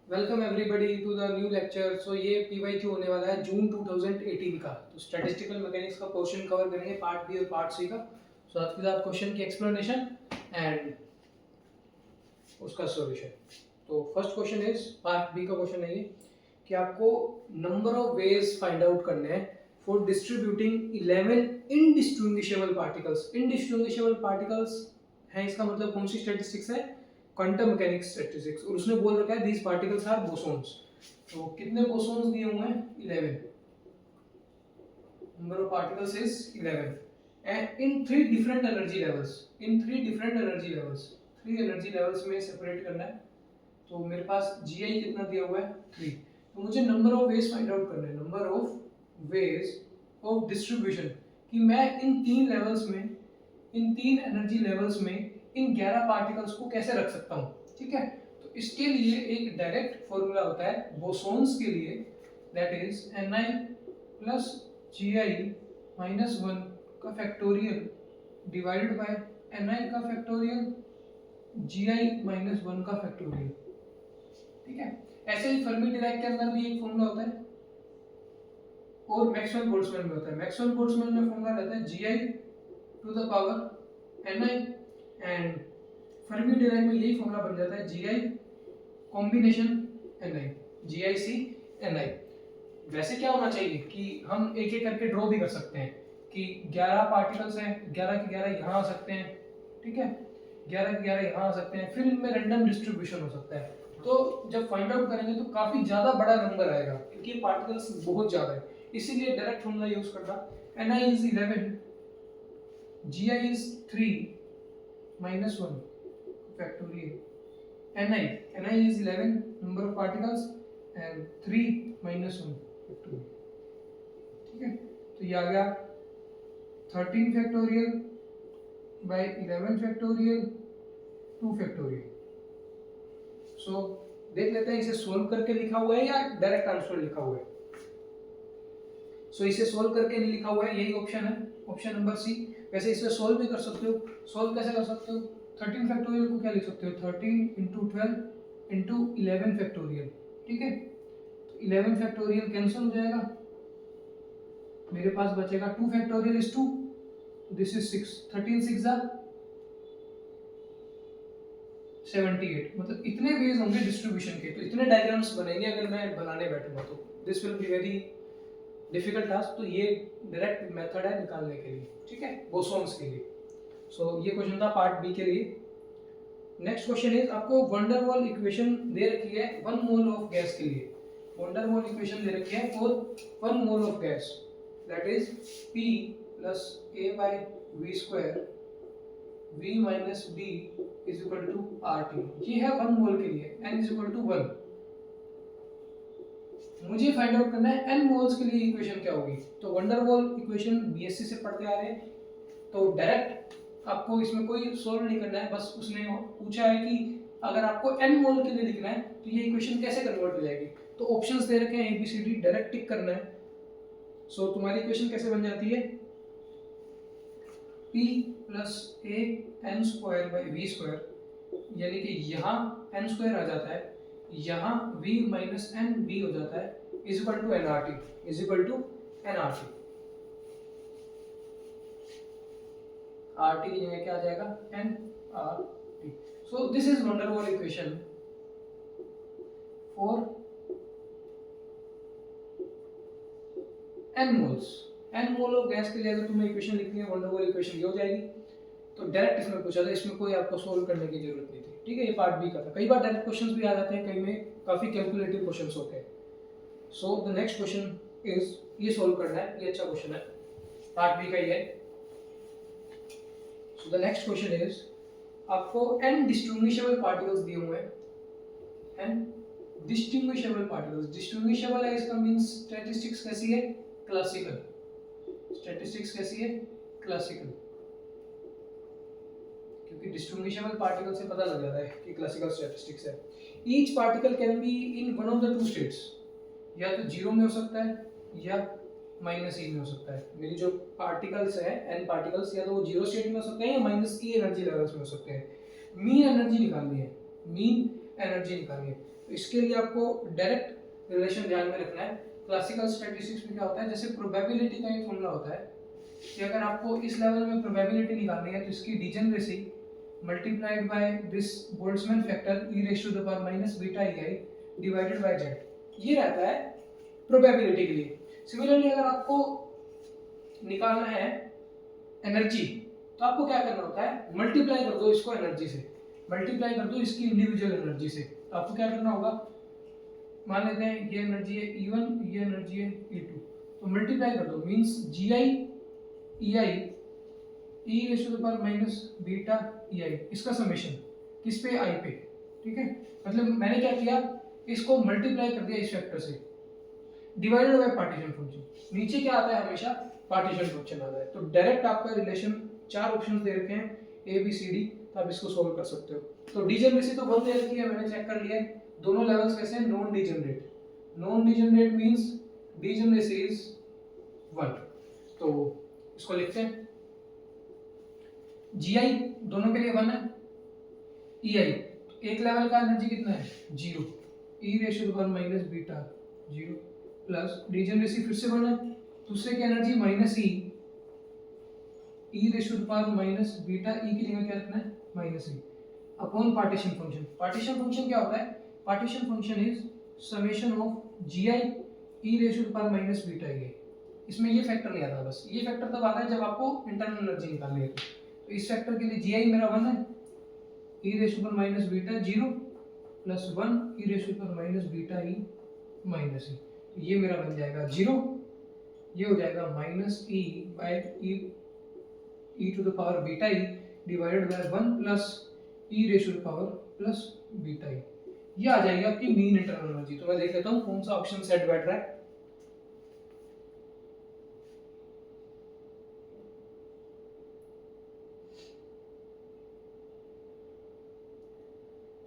Welcome everybody to the new lecture. So ये PYQ होने वाला है जून 2018 का। तो स्टैटिस्टिकल मैकेनिक्स का क्वेश्चन कवर करेंगे, पार्ट बी और पार्ट सी का। सो साथ के साथ क्वेश्चन की एक्सप्लेनेशन एंड उसका सॉल्यूशन। तो first question is part B का क्वेश्चन है ये कि आपको number of ways find out करने हैं for distributing 11 indistinguishable particles. Indistinguishable particles है, इसका मतलब कौन सी स्टैटिस्टिक्स है? Quantum mechanics statistics. और उसने बोल रखा है दीस पार्टिकल्स आर बोसोन्स। तो कितने बोसोन्स दिए हुए हैं? 11। Number of particles is 11 and in three different energy levels, in three different energy levels, three energy levels में सेपरेट करना है। तो मेरे पास GI कितना दिया हुआ है? 3। तो मुझे number of ways find out करना है, number of ways of distribution, कि मैं इन तीन लेवल्स में, इन तीन एनर्जी लेवल्स में इन 11 पार्टिकल्स को कैसे रख सकता हूँ। ठीक है, तो इसके लिए एक डायरेक्ट फॉर्मूला होता है बोसोन्स के लिए, that is Ni plus Gi minus 1 का फैक्टोरियल डिवाइडेड बाय Ni का फैक्टोरियल Gi माइनस 1 का फैक्टोरियल। ठीक है, ऐसे ही फर्मी डिराक के अंदर भी एक फॉर्मूला होता है और मैक्सवेल बोल्ट्जमैन में होता है। मैक्सवेल बोल्ट्जमैन में फॉर्मूला रहता है Gi to the power Ni and Fermi Dirac में यही फॉर्मूला बन जाता है Gi combination Ni, GiC Ni। वैसे क्या होना चाहिए कि हम एक एक करके ड्रॉ भी कर सकते हैं कि 11 पार्टिकल्स हैं, 11 के 11 यहाँ आ सकते हैं। ठीक है, 11 के 11 यहाँ आ सकते हैं, फिर इनमें रैंडम डिस्ट्रीब्यूशन हो सकता है। तो जब फाइंड आउट करेंगे तो काफी ज्यादा बड़ा नंबर आएगा क्योंकि ये पार्टिकल्स बहुत ज्यादा है, इसीलिए डायरेक्ट फॉर्मूला यूज करना। Ni is 11, Gi is 3 minus 1 factorial। Ni is 11 number of particles and 3 minus 1 factorial। ठीक है, तो ये आ गया 13 फैक्टोरियल बाय 11 फैक्टोरियल 2 फैक्टोरियल। सो देख लेते हैं इसे सोल्व करके लिखा हुआ है या डायरेक्ट आंसर लिखा हुआ है। सो इसे सोल्व करके नहीं लिखा हुआ है, यही ऑप्शन है, ऑप्शन नंबर सी। वैसे इसे सोल्व भी कर सकते हो। सोल्व कैसे कर सकते हो? 13 फैक्टोरियल को क्या लिख सकते हो? 13 इंटू 12 इंटू 11 फैक्टोरियल। ठीक है, तो 11 फैक्टोरियल कैंसिल हो जाएगा, मेरे पास बचेगा 2 फैक्टोरियल इज 2, दिस इज 6, 13 6 जा 78। मतलब इतने वेज होंगे डिस्ट्रीब्यूशन के, तो इतने डायग्राम्स बनेंगे अगर मैं बनाने बैठूंगा तो this will be very difficult task. तो ये डायरेक्ट मेथड है निकालने के लिए, ठीक है, बोसोन्स के लिए। सो ये क्वेश्चन था पार्ट बी के लिए। नेक्स्ट क्वेश्चन इज आपको वंडरवॉल इक्वेशन दे रखी है 1 मोल ऑफ गैस के लिए। वंडरवॉल इक्वेशन दे रखी है for 1 mole of gas, that is P plus A by V square V minus D is equal to RT। ये है 1 मोल के लिए, N is equal to 1। मुझे फाइंड आउट करना है n मोल्स के लिए इक्वेशन क्या होगी। तो वंडरवॉल इक्वेशन बीएससी से पढ़ते आ रहे हैं, तो डायरेक्ट आपको इसमें कोई सोल्व नहीं करना है, बस उसने पूछा है कि अगर आपको n मोल के लिए लिखना है तो ये इक्वेशन कैसे कन्वर्ट हो जाएगी। तो ऑप्शंस दे रखे हैं ABCD, डायरेक्ट टिक करना है। सो तुम्हारी इक्वेशन कैसे बन जाती है? P plus A n square by V square, यानी कि यहाँ n square आ जाता है, यहाँ V minus n V हो जाता है, is equal to nRT, is equal to nRT। RT की जगह क्या आ जाएगा? nRT। So this is van der Waals equation for n moles। n mole of gas के लिए अगर तुम्हें इक्वेशन लिखनी है, van der Waals इक्वेशन ये हो जाएगी। तो डायरेक्ट इसमें पूछा था, इसमें कोई आपको सोल्व करने की जरूरत नहीं थी। ठीक है, ये पार्ट बी का था। कई बार डायरेक्ट क्वेश्चंस भी आ जाते हैं, कई में काफी कैलकुलेटिव क्वेश्चंस होते हैं। So the next question is, ये सोल्व करना है, ये अच्छा क्वेश्चन है, पार्ट बी का ही है। So the next question is आपको n डिस्टिंग्विशेबल पार्टिकल्स दिए हुए हैं, n डिस्टिंग्विशेबल पार्टिकल्स। डिस्टिंग्विशेबल है, इसका मींस स्टैटिस्टिक्स कैसी है? क्लासिकल। स्टैटिस्टिक्स कैसी है? क्लासिकल। क्योंकि डिस्टिंग्विशेबल पार्टिकल से पता लग जाता है कि क्लासिकल स्टैटिस्टिक्स है। Each particle can be in one of the two states, या तो जीरो में हो सकता है या माइनस ई में हो सकता है। मेरी जो पार्टिकल्स है n पार्टिकल्स, या तो वो जीरो स्टेट में हो सकते हैं या माइनस ई एनर्जी लेवल्स में हो सकते हैं। मीन एनर्जी निकालनी है, मीन एनर्जी निकालनी है। तो इसके लिए आपको डायरेक्ट रिलेशन ध्यान में रखना है। क्लासिकल स्टैटिस्टिक्स में क्या होता है, जैसे प्रोबेबिलिटी का एक फॉर्मूला होता है कि अगर आपको इस लेवल में प्रोबेबिलिटी निकालनी है तो इसकी degeneracy multiplied by this Boltzmann factor e raise to the power minus beta ei divided by z, ये रहता है प्रोबेबिलिटी के लिए। सिमिलरली अगर आपको निकालना है एनर्जी तो आपको क्या करना होता है, मल्टीप्लाई कर दो इसको एनर्जी से, मल्टीप्लाई कर दो इसकी इंडिविजुअल एनर्जी से। तो आपको क्या करना होगा, मान लेते हैं ये एनर्जी है E1, ये एनर्जी है E2, तो मल्टीप्लाई कर दो means Gi ei e raise to the power minus beta ei, इसका समेशन किस पे, i पे, ठीक है। मतलब मैंने क्या किया, इसको मल्टीप्लाई कर दिया इस फैक्टर से डिवाइडेड बाय पार्टीशन फंक्शन। नीचे क्या आता है, हमेशा पार्टीशन फंक्शन आता है। तो डायरेक्ट आपका रिलेशन, चार ऑप्शंस दे रखे हैं ए बी सी डी, तो आप इसको सोल्व कर सकते हो। तो डिजेनरेसी तो बहुत दे रखी है, मैंने चेक कर लिया है। दोनों लेवल्स कैसे हैं, non degenerate, non degenerate means degeneracy is 1। तो इसको लिखते हैं, जी आई दोनों के लिए 1 है, ई आई एक लेवल का एनर्जी कितना है 0, e raise to the power minus beta 0 plus degeneracy फिर से 1 है, दूसरे की energy minus e raise to the power minus beta, e की जगह क्या रखना है minus e upon partition function. Partition function क्या होता है, partition function is summation of g i e raise to the power minus beta e. इसमें ये फैक्टर नहीं आता, बस ये फैक्टर तब आता है जब आपको इंटरनल एनर्जी निकालनी है। तो इस फैक्टर के लिए जी आई मेरा 1 है, e raise to the power minus beta 0 plus 1 e raise to the power minus beta e minus e, ये मेरा बन जाएगा 0, ये हो जाएगा minus e by e to the power beta e divided by 1 plus e raise to the power plus beta e, ये आ जाएगी आपकी मीन इंटरनल एनर्जी। तो मैं देख लेता हूँ कौन सा ऑप्शन सेट बैठ रहा है।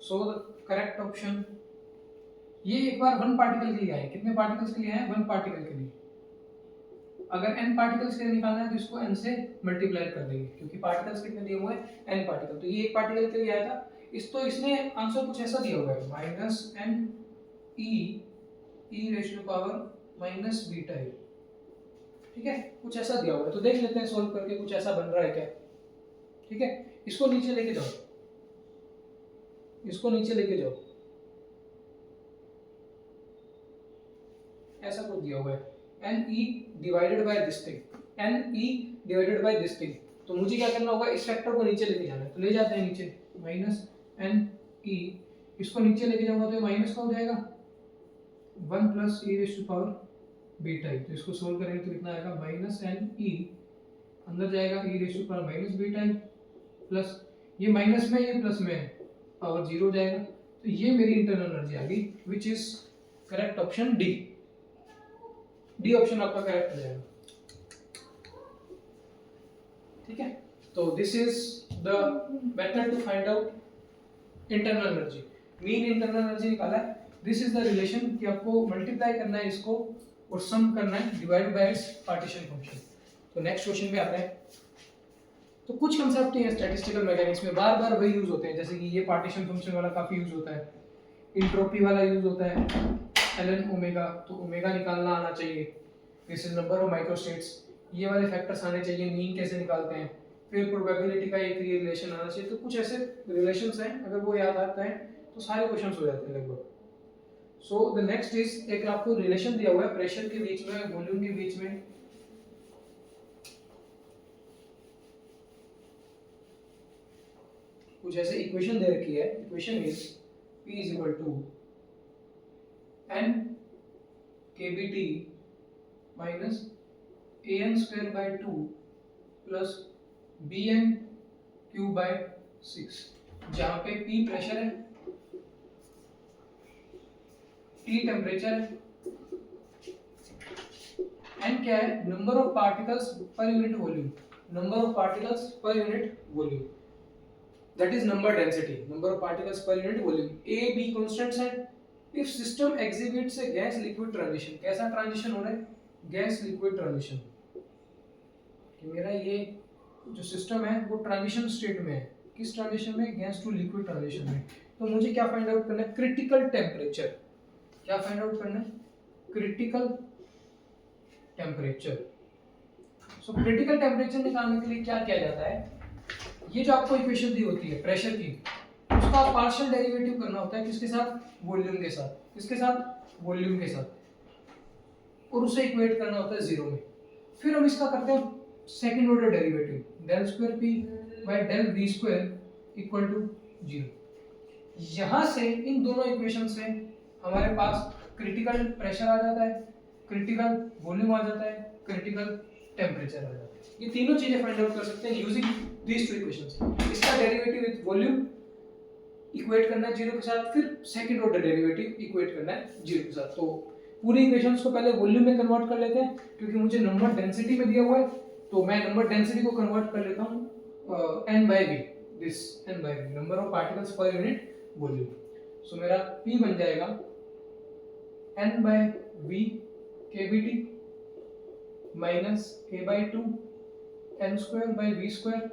सो द करेक्ट ऑप्शन, ये एक बार 1 पार्टिकल के लिए आए, कितने पार्टिकल्स के लिए आए 1 पार्टिकल के लिए। अगर n पार्टिकल्स के लिए निकालना है तो इसको n से मल्टीप्लाई कर देंगे, क्योंकि पार्टिकल्स कितने दिए हुए हैं n पार्टिकल, तो ये एक पार्टिकल के लिए आया था। तो इसने आंसर कुछ ऐसा दिया हुआ है minus n e raise to power minus beta e, ठीक है, कुछ ऐसा दिया हुआ है। तो देख लेते हैं सोल्व करके कुछ ऐसा बन रहा है क्या, ठीक है। इसको नीचे लेके जाओ, इसको नीचे लेके जाओ, ऐसा कुछ दिया हुआ है NE divided by this thing, NE divided by this thing. तो मुझे क्या करना होगा, इस फैक्टर को नीचे लेके जाना है, तो ले जाते हैं नीचे माइनस NE, इसको नीचे लेके जाऊंगा तो माइनस का हो जाएगा 1 plus e raise to power beta e. तो इसको सोल्व करेंगे तो कितना आएगा माइनस NE, अंदर जाएगा e raise to power minus beta e plus ये माइनस में ये प्लस में पावर 0 हो जाएगा। तो ये मेरी इंटरनल एनर्जी आ गई, which is correct option D. D option आपका करेक्ट हो जाएगा, ठीक है। तो this is the method to find out internal energy. Mean internal energy निकाला है, दिस इज द रिलेशन कि आपको मल्टीप्लाई करना है इसको और सम करना है divide by it's partition function. तो नेक्स्ट क्वेश्चन पे आते हैं। तो कुछ कंसेप्ट हैं स्टैटिस्टिकल मैकेनिक्स में बार बार वही यूज होते हैं, जैसे कि ये पार्टीशन फंक्शन वाला काफी यूज होता है, इंट्रोपी वाला यूज होता है ln ओमेगा, तो ओमेगा निकालना आना चाहिए, this is number of microstates, ये वाले फैक्टर्स आने चाहिए, मीन कैसे निकालते हैं, फिर प्रोबेबिलिटी का एक रिलेशन आना चाहिए। तो कुछ ऐसे रिलेशंस हैं, अगर वो याद आता है तो सारे क्वेश्चंस हो जाते हैं लगभग। सो द नेक्स्ट इज, एक आपको रिलेशन दिया हुआ है प्रेशर के बीच में, वॉल्यूम के बीच में, कुछ ऐसे इक्वेशन दे रखी है। Equation is P is equal to n kBT minus an square by 2 plus bn cube by 6, जहाँ पे P प्रेशर है, T टेम्परेचर है, n क्या है, number of particles per unit volume, number of particles per unit volume, that is number density, number of particles per unit volume। A B constants हैं। if system exhibits a gas liquid transition, कैसा transition हो रहा है, gas liquid transition, कि मेरा ये जो system है वो ट्रांजिशन स्टेट में है, किस ट्रांजिशन में? गैस टू लिक्विड ट्रांजिशन में। तो मुझे क्या फाइंड आउट करना है? Critical temperature. क्या फाइंड आउट करना है? Critical temperature. So critical temperature निकालने के लिए क्या किया जाता है? ये जो आपको इक्वेशन दी होती है प्रेशर की, उसका पार्शियल डेरिवेटिव करना होता है किसके साथ? वॉल्यूम के साथ। किसके साथ? वॉल्यूम के साथ। और उसे इक्वेट करना होता है जीरो में। फिर हम इसका करते हैं second order derivative, del square P by del V square equal to zero. यहां से इन दोनों इक्वेशन से हमारे पास क्रिटिकल प्रेशर आ जाता है, क्रिटिकल वॉल्यूम आ जाता है, क्रिटिकल टेम्परेचर आ जाता है। ये तीनों चीजें फाइंड आउट कर सकते हैं यूजिंग दीस टू इक्वेशंस। इसका डेरिवेटिव विद वॉल्यूम इक्वेट करना है जीरो के साथ, फिर सेकंड ऑर्डर डेरिवेटिव इक्वेट करना है जीरो के साथ। तो पूरी इक्वेशंस को पहले वॉल्यूम में कन्वर्ट कर लेते हैं, क्योंकि मुझे नंबर डेंसिटी में दिया हुआ है, तो मैं नंबर डेंसिटी को कन्वर्ट कर लेता हूं n by v, this n by v number of particles per unit volume. So मेरा p बन जाएगा n by v kBT minus a by 2 n square by v square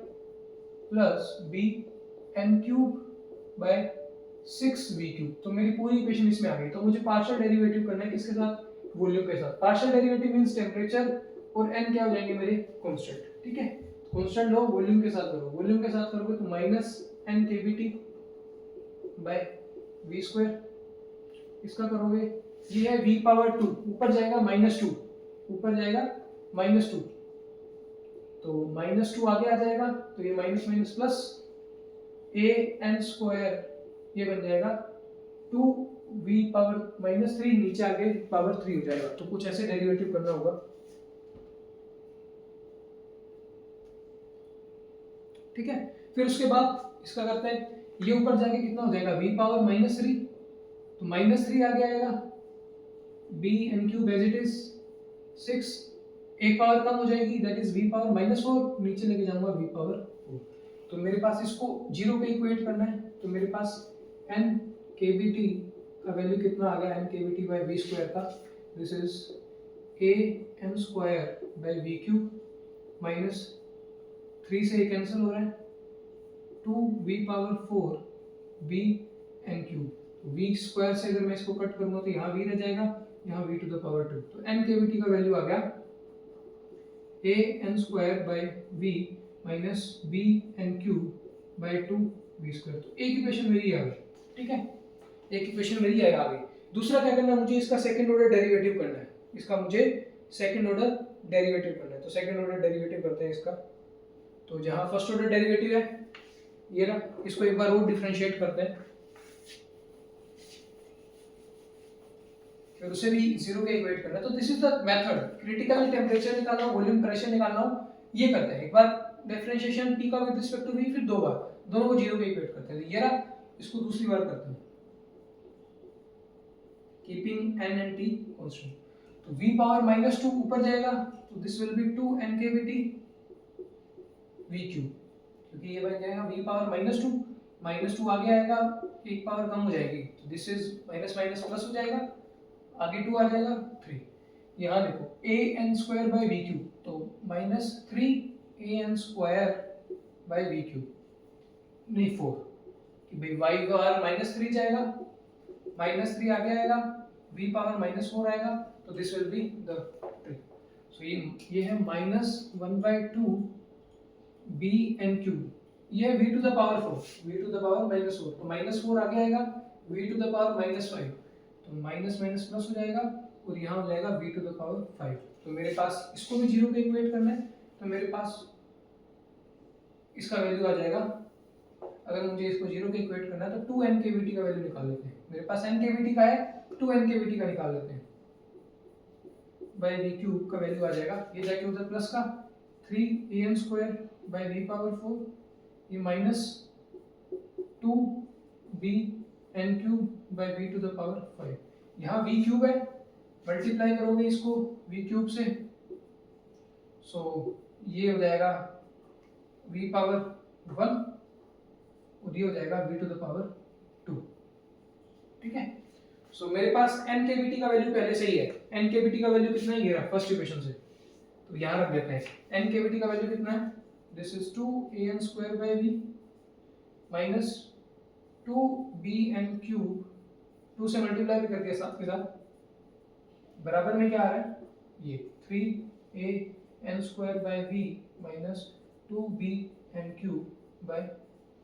plus b n cube by 6v cube। तो मेरी पूरी equation इसमें आ गई। तो मुझे पार्शियल डेरिवेटिव करना है किसके साथ? वॉल्यूम के साथ। पार्शियल डेरिवेटिव मींस टेम्परेचर और n क्या हो जाएंगे मेरे? कांस्टेंट। ठीक है, कांस्टेंट लो, वॉल्यूम के साथ करो। वॉल्यूम के साथ करोगे तो minus n kBT by v square. इसका करोगे, ये है v पावर 2, ऊपर जाएगा -2, ऊपर जाएगा -2, तो -2 आगे आ जाएगा, तो ये minus minus plus a n square, ये बन जाएगा 2v पावर -3, नीचे आगे पावर 3 हो जाएगा। तो कुछ ऐसे डेरिवेटिव करना होगा। ठीक है, फिर उसके बाद इसका करते हैं, ये ऊपर जाके कितना हो जाएगा? v पावर -3, तो -3 आगे आएगा, b n cube as it is 6, एक पावर कम हो जाएगी, दैट इज v पावर -4, नीचे लेके जाऊंगा v पावर 4। तो मेरे पास इसको जीरो पे इक्वेट करना है, तो मेरे पास n kBT का वैल्यू कितना आ गया? n kBT by v square का, this is a n square by v cube minus 3 से ये कैंसिल हो रहा है, 2v power 4 b n cube. v square से अगर मैं इसको कट करूंगा तो यहाँ v रह जाएगा, यहाँ v टू द पावर 2। तो n kBT का वैल्यू आ गया a n square by v minus b n cube bye 2v square. तो एक इक्वेशन मेरी आ गई। ठीक है, एक इक्वेशन मेरी आ गई। दूसरा क्या करना है? मुझे इसका सेकंड ऑर्डर डेरिवेटिव करना है। इसका मुझे सेकंड ऑर्डर डेरिवेटिव करना है। तो सेकंड ऑर्डर डेरिवेटिव करते हैं इसका। तो जहां फर्स्ट ऑर्डर डेरिवेटिव है ये ना, इसको एक बार और डिफरेंशिएट करते हैं, फिर उसे भी जीरो के इक्वेट करना है। तो this is the method. Critical temperature निकालना, वॉल्यूम प्रेशर निकालना, ये करते हैं। एक बार डिफरेंशिएशन p का विद रिस्पेक्ट टू v, फिर दो बार दोनों को जीरो के इक्वेट करते हैं। ये रहा, इसको दूसरी बार करते हैं, keeping n and t constant. तो v पावर -2 ऊपर जाएगा, तो this will B 2 n kBT v cube, क्योंकि ये बन जाएगा v पावर -2 आगे आएगा, एक पावर कम हो जाएगी, तो this is minus minus plus हो जाएगा, आगे 2 आ जाएगा 3। यहाँ देखो a n square by v cube, तो -3 a n square by v cube, नहीं 4, कि भाई y पावर -3 जाएगा, -3 आगे आएगा, v पावर -4 आएगा, तो this will be the 3। So ये है -1/2 b n क्यूब, ये है v to the power 4, v to the power -4, तो -4 आगे आएगा, v टू द पावर -5, तो माइनस माइनस प्लस हो जाएगा, और यहाँ हो जाएगा v टू द पावर 5। तो मेरे पास इसको भी जीरो पे इक्वेट करना है, तो मेरे पास इसका वैल्यू आ जाएगा, अगर मुझे इसको जीरो के इक्वेट करना है तो 2n kBT का वैल्यू निकाल लेते हैं। मेरे पास n kBT का है, 2n kBT का निकाल लेते हैं, बाय v क्यूब का वैल्यू आ जाएगा, ये जाके उधर प्लस का 3an square by v power 4, ये minus 2b n cube by v to the power 5। यहाँ v क्यूब है, मल्टीप्लाई करोगे इसको v क्यूब से, सो ये हो जाएगा v पावर 1, और ये हो जाएगा v टू द पावर 2। ठीक है, सो मेरे पास n kBT का वैल्यू पहले से ही है। n kBT का वैल्यू कितना है? ये रहा फर्स्ट इक्वेशन से, तो यहाँ रख देते हैं। n kBT का वैल्यू कितना है? This is 2 an square by v minus 2b n cube, 2 से मल्टीप्लाई भी कर दिया साथ के साथ, बराबर में क्या आ रहा है, ये 3a n² by v minus 2b n cube by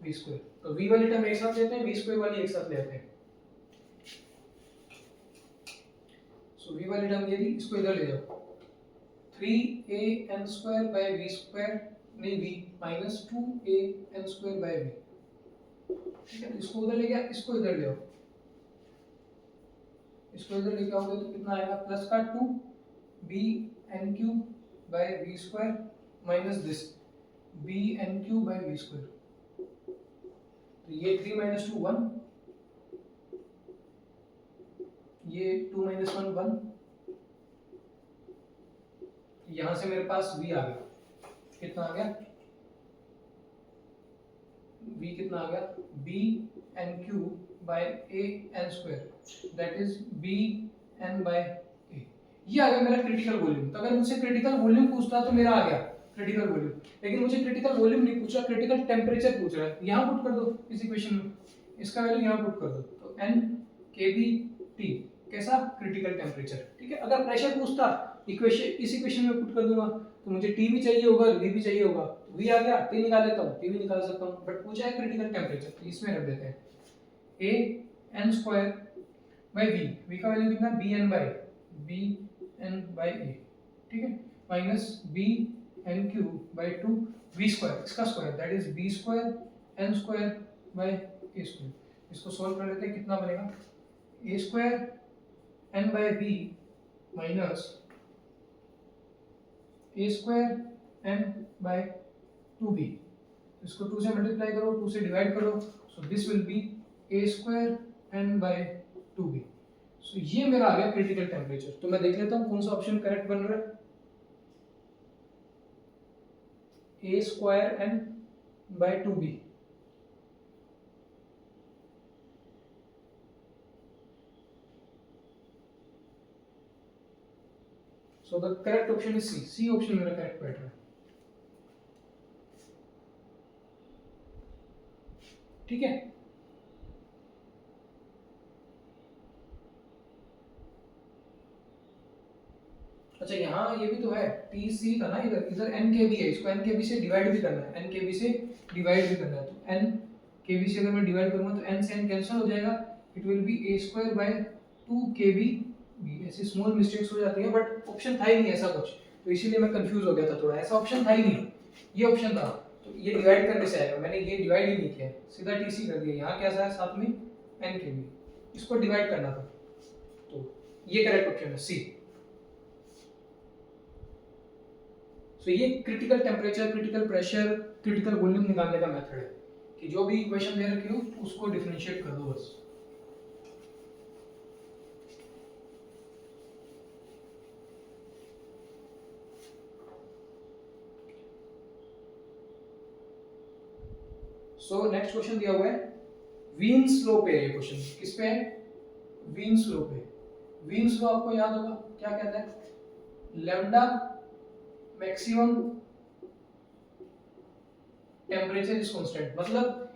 v²। तो v वाली टर्म एक साथ लेते हैं, v² वाली एक साथ लेते हैं। सो v वाली टर्म ये थी, इसको इधर ले जाओ, 3a n² बाय v² नहीं v minus 2a n² by v, ठीक है। इसको उधर ले गया, इसको इधर ले आओ, इसको इधर लेके आओगे तो कितना आएगा, प्लस का 2b n³ by v² minus this b n³ by v²। तो ये 3 माइनस 2 1, ये 2 माइनस 1 1, यहां से मेरे पास v आ गया, कितना आ गया, v कितना आ गया, b n³ by a n², that is bn by a। ये आ गया मेरा क्रिटिकल वॉल्यूम। तो अगर मुझसे क्रिटिकल वॉल्यूम पूछता तो मेरा आ गया क्रिटिकल वॉल्यूम, लेकिन मुझे क्रिटिकल वॉल्यूम नहीं पूछा, क्रिटिकल टेम्परेचर पूछ रहा है। यहाँ पुट कर दो इस इक्वेशन में, इसका वैल्यू यहाँ पुट कर दो, तो n kBT कैसा, क्रिटिकल टेम्परेचर, ठीक है। अगर प्रेशर पूछता, इक्वेशन इस इक्वेशन में पुट कर दूंगा, तो मुझे T भी चाहिए होगा, V भी चाहिए होगा, V आ गया, T निकाल लेता हूँ, T भी निकाल सकता हूँ, बट पूछा है क्रिटिकल टेम्परेचर, तो इसमें रख देते हैं a n² बाय v का वैल्यू कितना, bn बाय a, ठीक है, माइनस bn³ बाय 2 v², इसका square, that is b² n² bye a²। इसको सॉल्व कर लेते हैं, कितना बनेगा, a² n by v minus a² n by 2b, इसको 2 से मल्टीप्लाई करो, 2 से डिवाइड करो, so this will be a² n by 2b। So ये मेरा आ गया क्रिटिकल टेम्परेचर। तो मैं देख लेता हूँ कौन सा ऑप्शन करेक्ट बन रहा है, a² n by 2b। So the correct option is C, C option मेरा करेक्ट बैठ रहा है, ठीक है। अच्छा यहाँ ये भी तो है, TC था ना, इधर इधर NKB है, इसको NKB से डिवाइड भी करना है, NKB से डिवाइड भी करना है, तो NKB से अगर मैं डिवाइड करूंगा तो n से n कैंसिल हो जाएगा, it will be a² bye 2kb। ऐसी स्मॉल मिस्टेक्स हो जाती है, बट ऑप्शन था ही नहीं ऐसा कुछ, तो इसीलिए मैं कंफ्यूज हो गया था थोड़ा, ऐसा ऑप्शन था ही नहीं, ये ऑप्शन था, तो ये डिवाइड करने से आएगा, मैंने ये डिवाइड ही नहीं किया, सीधा TC कर दिया। यहाँ कैसा है, साथ में NKB, इसको डिवाइड करना था, तो ये करेक्ट ऑप्शन है सी। सो ये critical temperature, critical pressure, critical volume निकालने का मेथड है, कि जो भी इक्वेशन दे रखी हो उसको डिफरेंशिएट कर दो बस। सो नेक्स्ट क्वेश्चन दिया हुआ है, वीन्स लॉ पे है ये क्वेश्चन, किस पे है, वीन्स लॉ पे। वीन्स लॉ आपको याद होगा क्या कहता है, lambda maximum temperature is constant, मतलब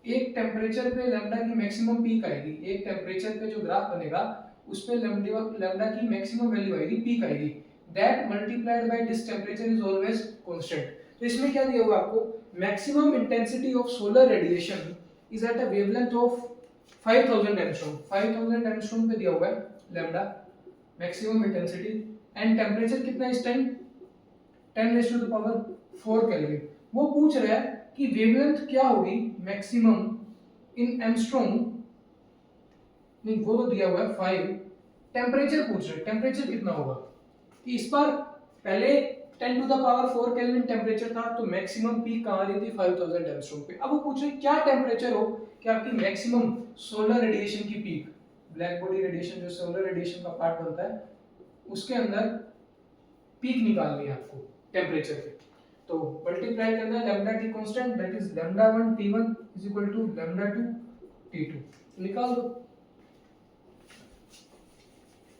एक टेम्परेचर पे लैम्डा की मैक्सिमम पीक आएगी, एक टेम्परेचर पे जो ग्राफ बनेगा उस पे लैम्डा की मैक्सिमम वैल्यू आएगी, पीक आएगी, that multiplied by this temperature is always constant. तो इसमें क्या दिया हुआ आपको, maximum intensity of solar radiation is at a wavelength of 5000 angstrom, 5000 angstrom पे दिया हुआ है lambda maximum intensity, and temperature कितना इस टाइम 10⁴ केल्विन। वो पूछ रहा है कि वेवलेंथ क्या होगी मैक्सिमम इन एंगस्ट्रॉम, नहीं वो तो दिया हुआ है 5, टेम्परेचर पूछ रहे हैं, टेम्परेचर कितना होगा, कि इस बार पहले 10⁴ केल्विन टेम्परेचर था, तो मैक्सिमम पीक कहाँ आ रही थी 5000 एंगस्ट्रॉम पे। अब वो पूछ रहे हैं क्या टेम्परेचर हो कि आपकी मैक्सिमम सोलर रेडिएशन की पीक, ब्लैक बॉडी रेडिएशन जो सोलर रेडिएशन का पार्ट बनता है उसके अंदर पीक निकालनी है आपको टेम्परेचर पे। तो मल्टीप्लाई करना है lambda t constant, that is λ1 t1 is equal to λ2 t2, निकाल दो।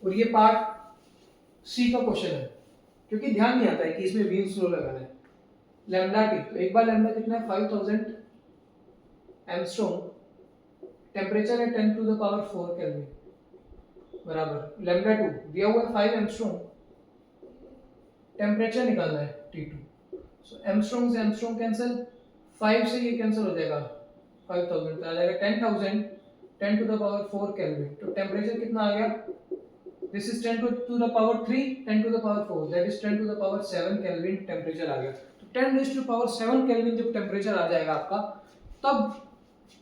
और ये पार्ट सी का क्वेश्चन है, क्योंकि ध्यान नहीं आता है कि इसमें वीन्स लॉ लगाना है। लैम्डा टी, तो एक बार लैम्डा कितना है 5000, एंगस्ट्रॉम, टेम्परेचर है 10 टू द पावर 4 केल्विन बराबर लैम्डा 2 दिया हुआ है 5 एंगस्ट्रॉम, टेम्परेचर निकालना है T2। सो एंगस्ट्रॉम से एंगस्ट्रॉम कैंसिल, 5 से ये कैंसिल हो जाएगा 5000 आ जाएगा 10000 10 टू द पावर 4 केल्विन। तो टेम्परेचर कितना आ गया, this is 10 to the power 3 10 to the power 4 that is 10 to the power 7 kelvin temperature आ गया। तो 10 रेज़ टू पावर 7 केल्विन जब टेम्परेचर आ जाएगा आपका, तब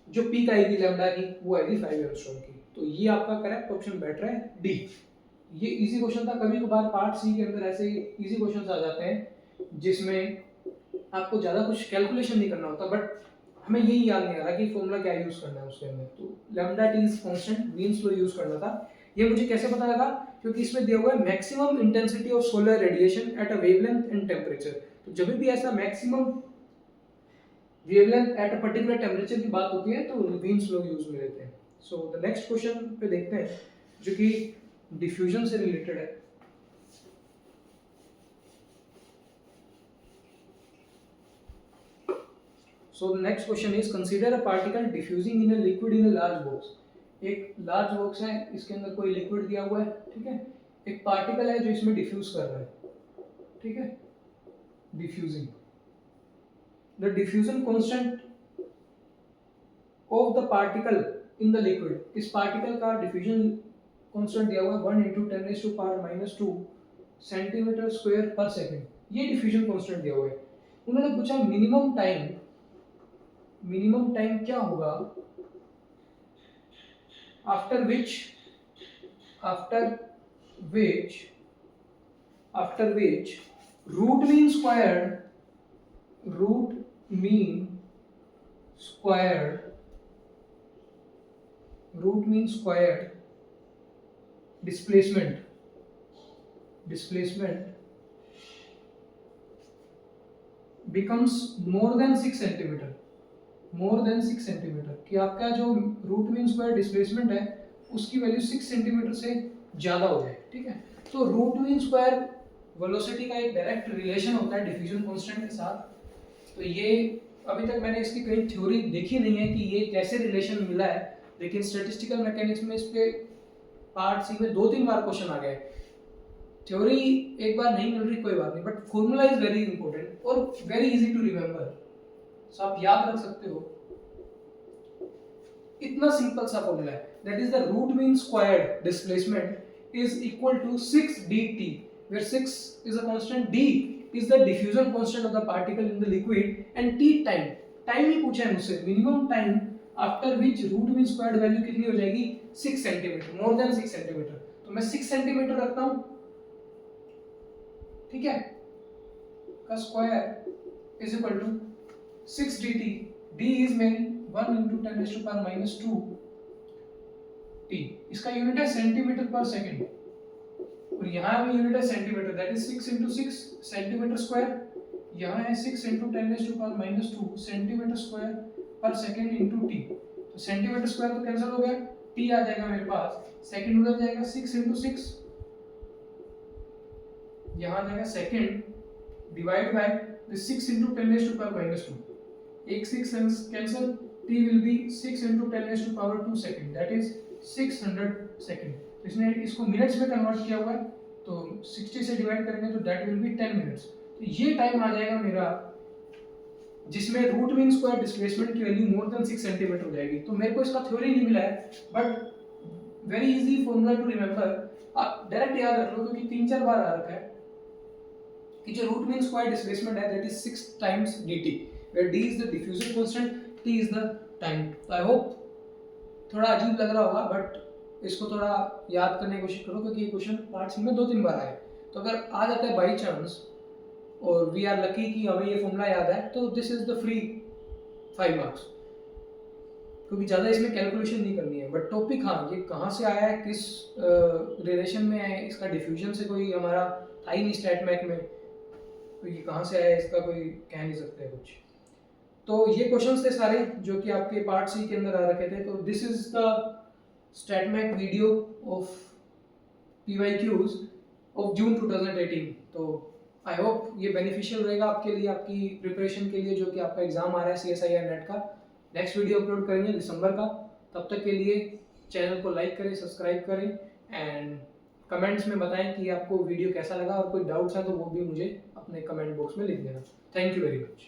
जो पीक आएगी लैम्डा की वो आएगी 5 एंगस्ट्रॉम की। तो ये आपका करेक्ट ऑप्शन बैठ रहा है डी। ये इजी क्वेश्चन था, कभी कभार पार्ट सी के अंदर ऐसे इजी क्वेश्चंस आ जाते हैं जिसमें आपको ज़्यादा कुछ कैलकुलेशन नहीं करना होता, बट हमें यही याद नहीं आ रहा कि फॉर्मूला क्या यूज़ करना है उसके अंदर। तो lambda T is constant, means flow use करना था। ये मुझे कैसे पता लगा, क्योंकि इसमें दिया हुआ है maximum intensity of solar radiation at a wavelength and temperature. तो जब भी ऐसा maximum wavelength at a particular temperature की बात होती है तो मीन्स फ्लो यूज में लेते हैं। सो द नेक्स्ट क्वेश्चन पे देखते हैं जो कि डिफ्यूजन से रिलेटेड है। So the next question is consider a particle diffusing in a liquid in a large box। एक लार्ज बॉक्स है, इसके अंदर कोई लिक्विड दिया हुआ है, ठीक है, एक पार्टिकल है जो इसमें डिफ्यूज कर रहा है, ठीक है, diffusing. The diffusion constant of the particle in the liquid, इस पार्टिकल का डिफ्यूजन कांस्टेंट दिया हुआ है 1 × 10⁻⁻² सेंटीमीटर स्क्वायर पर सेकंड। ये डिफ्यूजन कांस्टेंट दिया हुआ है। उन्होंने पूछा मिनिमम टाइम क्या होगा after which root mean squared displacement becomes more than 6 centimetre, कि आपका जो रूट मीन स्क्वायर डिस्प्लेसमेंट है उसकी वैल्यू 6 सेंटीमीटर से ज़्यादा हो जाए, ठीक है। तो रूट मीन स्क्वायर वेलोसिटी का एक डायरेक्ट रिलेशन होता है डिफ्यूजन कांस्टेंट के साथ। तो ये अभी तक मैंने इसकी कहीं थ्योरी देखी नहीं है कि ये कैसे रिलेशन मिला है, लेकिन स्टैटिस्टिकल मैकेनिक्स में इस पे पार्ट सी में 2-3 बार क्वेश्चन आ गए। थ्योरी एक बार नहीं मिल रही कोई बात नहीं, but formula is very important और वेरी इजी टू रिमेम्बर। सो आप याद रख सकते हो, इतना सिंपल सा फॉर्मूला है, that is the root mean squared displacement is equal to 6dt, where 6 is a constant, d is the diffusion constant of the particle in the liquid, and t time ही पूछा है मुझसे, minimum time after which root mean squared value कितनी हो जाएगी 6 centimetre, more than 6 centimetre. तो मैं 6 centimetre रखता हूं, ठीक है, का square is equal to 6dt, d is मेरी 1 × 10⁻⁻² t, इसका यूनिट है सेंटीमीटर पर सेकंड, और यहाँ भी यूनिट है centimetre, that is 6 × 6 centimetre square, यहाँ है 6 × 10⁻⁻² centimetre square per second into t। तो सेंटीमीटर स्क्वायर तो कैंसिल हो गया, t आ जाएगा मेरे पास, सेकंड उधर जाएगा 6 × 6, यहाँ आ जाएगा सेकंड डिवाइड बाय द 6 × 10⁻², एक 6 cancel, t will be 6 × 10⁻² second, that is 600 second. इसने इसको मिनट्स में कन्वर्ट किया हुआ है, तो 60 से डिवाइड करेंगे तो दैट विल बी 10 मिनट्स। तो ये टाइम आ जाएगा मेरा जिसमें रूट मीन स्क्वायर डिस्प्लेसमेंट की वैल्यू मोर देन 6 सेंटीमीटर हो जाएगी। तो मेरे को इसका थ्योरी नहीं मिला है, but very easy formula to remember, आप डायरेक्ट याद रख लो क्योंकि 3-4 बार आ रखा है कि जो रूट मीन स्क्वायर डिस्प्लेसमेंट है that is 6 times dt, where d is the diffusion constant, t is the time। तो आई होप थोड़ा अजीब लग रहा होगा, बट इसको थोड़ा याद करने की कोशिश करो क्योंकि ये क्वेश्चन पार्ट सी में 2-3 बार आए। तो अगर आ जाता है बाई चांस और वी आर लकी कि हमें ये फॉर्मूला याद है, तो this is the free 5 marks, क्योंकि ज़्यादा इसमें कैलकुलेशन नहीं करनी है। बट टॉपिक, हाँ, ये कहाँ से आया है, किस रिलेशन में है, इसका डिफ्यूजन से कोई हमारा था ही नहीं स्टैट मैक में, तो ये कहाँ से आया इसका कोई कह नहीं सकते कुछ। तो ये क्वेश्चंस थे सारे जो कि आपके पार्ट सी के अंदर आ रखे थे। तो this is the stat mech video of PYQs of June 2018। तो आई होप ये बेनिफिशियल रहेगा आपके लिए, आपकी प्रिपरेशन के लिए, जो कि आपका एग्जाम आ रहा है CSIR नेट का। नेक्स्ट वीडियो अपलोड करेंगे दिसंबर का। तब तक के लिए चैनल को लाइक करें, सब्सक्राइब करें एंड कमेंट्स में बताएं कि आपको वीडियो कैसा लगा, और कोई डाउट्स हैं तो वो भी मुझे अपने कमेंट बॉक्स में लिख देना। Thank you very much.